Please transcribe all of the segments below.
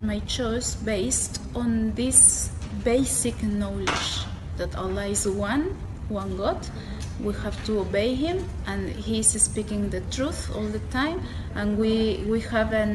My choice based on this basic knowledge that Allah is one God. We have to obey Him, and He is speaking the truth all the time, and we have a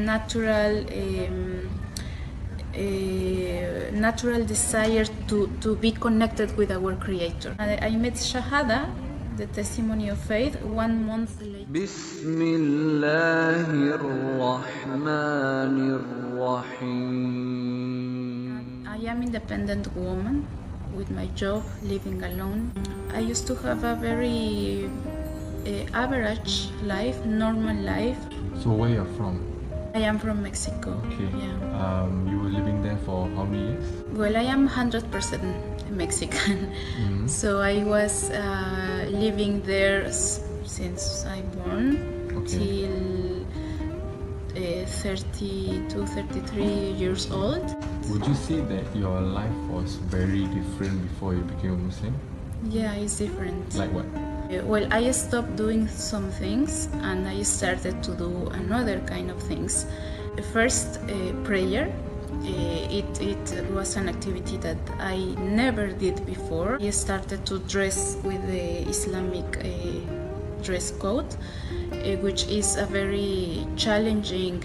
natural desire to be connected with our Creator. I met Shahada, the testimony of faith, 1 month later. Bismillahirrahmanirrahim. I am independent woman with my job, living alone. I used to have a very average life, normal life. So where you're from? I am from Mexico. Okay. Yeah. You were living there for how many years? Well, I am 100% Mexican. Mm-hmm. So I was living there since I born till 32, 33 years old. Would you say that your life was very different before you became a Muslim? Yeah, it's different. Like what? Well, I stopped doing some things and I started to do another kind of things. First, prayer. It was an activity that I never did before. I started to dress with the Islamic dress code, which is a very challenging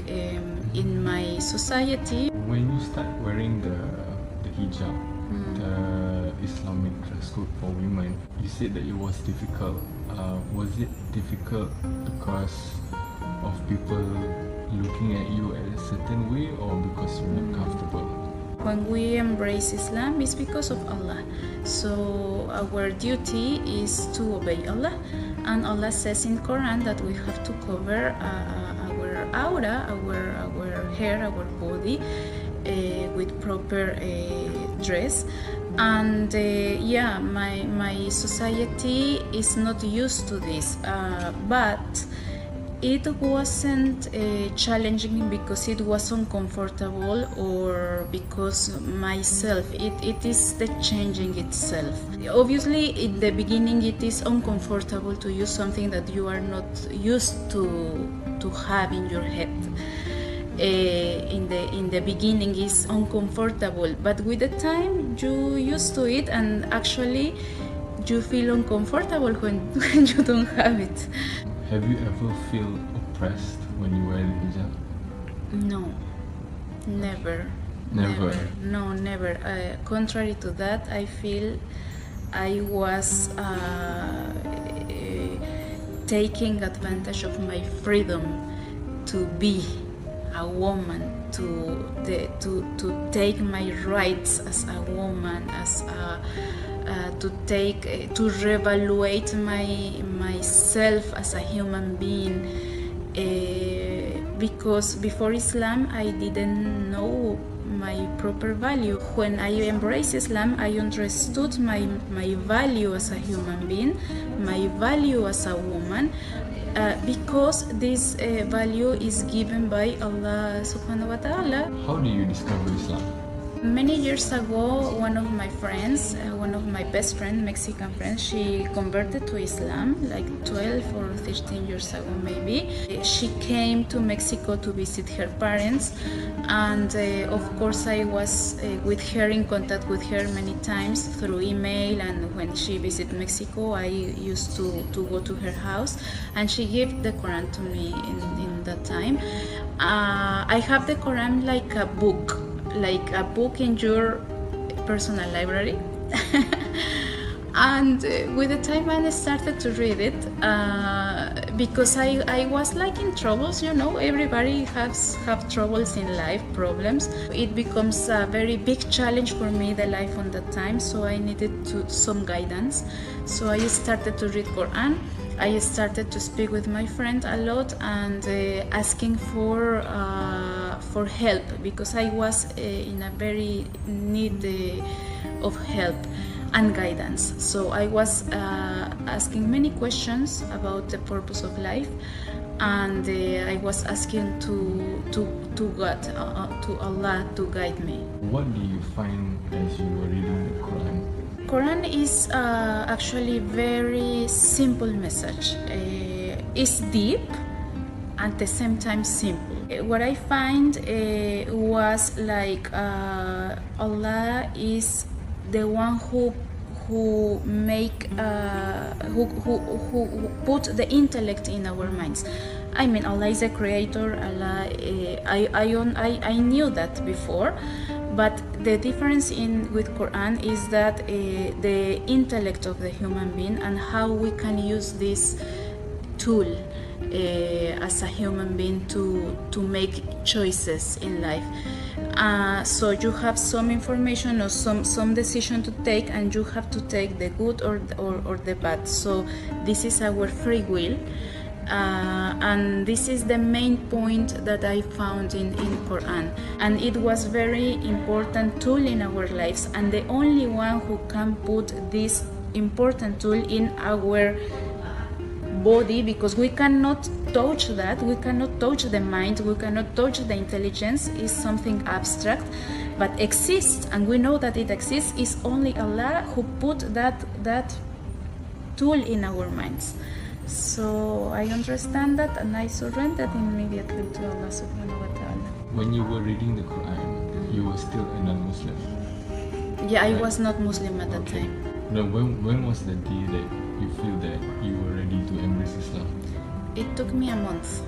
in my society. When you start wearing the hijab, the Islamic dress code for women, you said that it was difficult. Was it difficult because of people looking at you in a certain way, or because you're not comfortable? When we embrace Islam, it's because of Allah. So our duty is to obey Allah, and Allah says in Quran that we have to cover our aura, our hair, our body with proper dress. And my society is not used to this, but it wasn't challenging because it was uncomfortable or because myself. It is the changing itself. Obviously, in the beginning, it is uncomfortable to use something that you are not used to have in your head. In the beginning is uncomfortable, but with the time you used to it, and actually you feel uncomfortable when you don't have it. Have you ever feel oppressed when you wear the hijab? No, never. Never? No, never. Contrary to that, I feel I was taking advantage of my freedom to be a woman, to take my rights as a woman, to reevaluate myself as a human being, because before Islam I didn't know my proper value. When I embraced Islam, I understood my value as a human being, my value as a woman, because this value is given by Allah subhanahu wa ta'ala. How do you discover Islam? Many years ago, one of my friends, one of my best friends, Mexican friends, she converted to Islam like 12 or 13 years ago maybe. She came to Mexico to visit her parents, and of course I was with her, in contact with her many times through email, and when she visited Mexico I used to go to her house, and she gave the Quran to me in that time. I have the Quran like a book in your personal library. And with the time I started to read it, because I was like in troubles, everybody have troubles in life, problems. It becomes a very big challenge for me, the life on that time, so I needed some guidance. So I started to read Quran. I started to speak with my friend a lot, and asking for help, because I was in a very need of help and guidance. So I was asking many questions about the purpose of life, and I was asking to God, to Allah, to guide me. What do you find as you were reading the Quran? Quran is actually very simple message. It's deep and at the same time simple. What I find was like Allah is the one who put the intellect in our minds. I mean, Allah is a creator. Allah, I knew that before, but the difference with Quran is that the intellect of the human being and how we can use this tool as a human being to make choices in life. So you have some information or some decision to take, and you have to take the good or the bad. So this is our free will, and this is the main point that I found in Quran, and it was very important tool in our lives, and the only one who can put this important tool in our body, because we cannot touch that, we cannot touch the mind, we cannot touch the intelligence. Is something abstract but exists, and we know that it exists. Is only Allah who put that tool in our minds. So I understand that, and I surrendered immediately to Allah subhanahu wa ta'ala. When you were reading the Quran, you were still a non-Muslim? Yeah, I was not Muslim at that time. No, when was the day that you feel that you were ready to embrace Islam? It took me a month.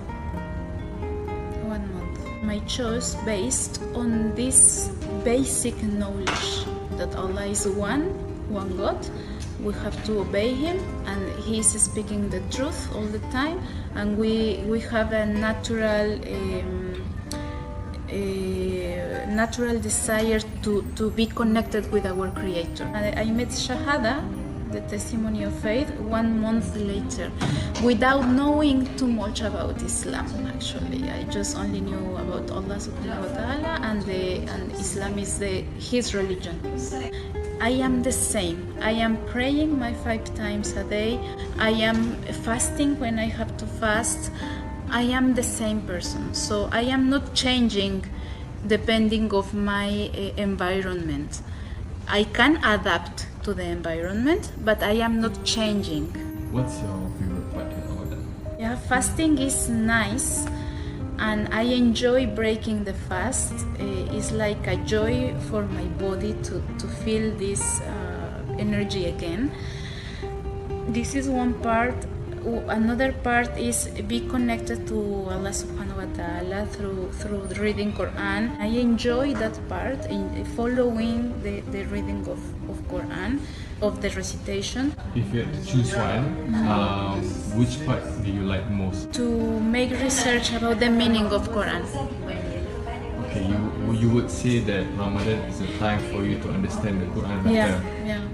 1 month. My choice based on this basic knowledge that Allah is one God. We have to obey Him, and He is speaking the truth all the time, and we have a natural desire to be connected with our Creator. And I met Shahada, the testimony of faith, 1 month later, without knowing too much about Islam. Actually, I just only knew about Allah subhanahu wa ta'ala, and Islam is His religion. I am the same. I am praying my 5 times a day. I am fasting when I have to fast. I am the same person. So I am not changing depending of my environment. I can adapt to the environment, but I am not changing. What's your favorite part about that? Yeah, fasting is nice, and I enjoy breaking the fast. It's like a joy for my body to feel this energy again. This is one part. Another part is be connected to Allah subhanahu wa ta'ala through reading Quran. I enjoy that part in following the reading of Quran, of the recitation. If you had to choose one, which part do you like most? To make research about the meaning of Quran. Okay, you would say that Ramadan is a time for you to understand the Quran better. Yeah.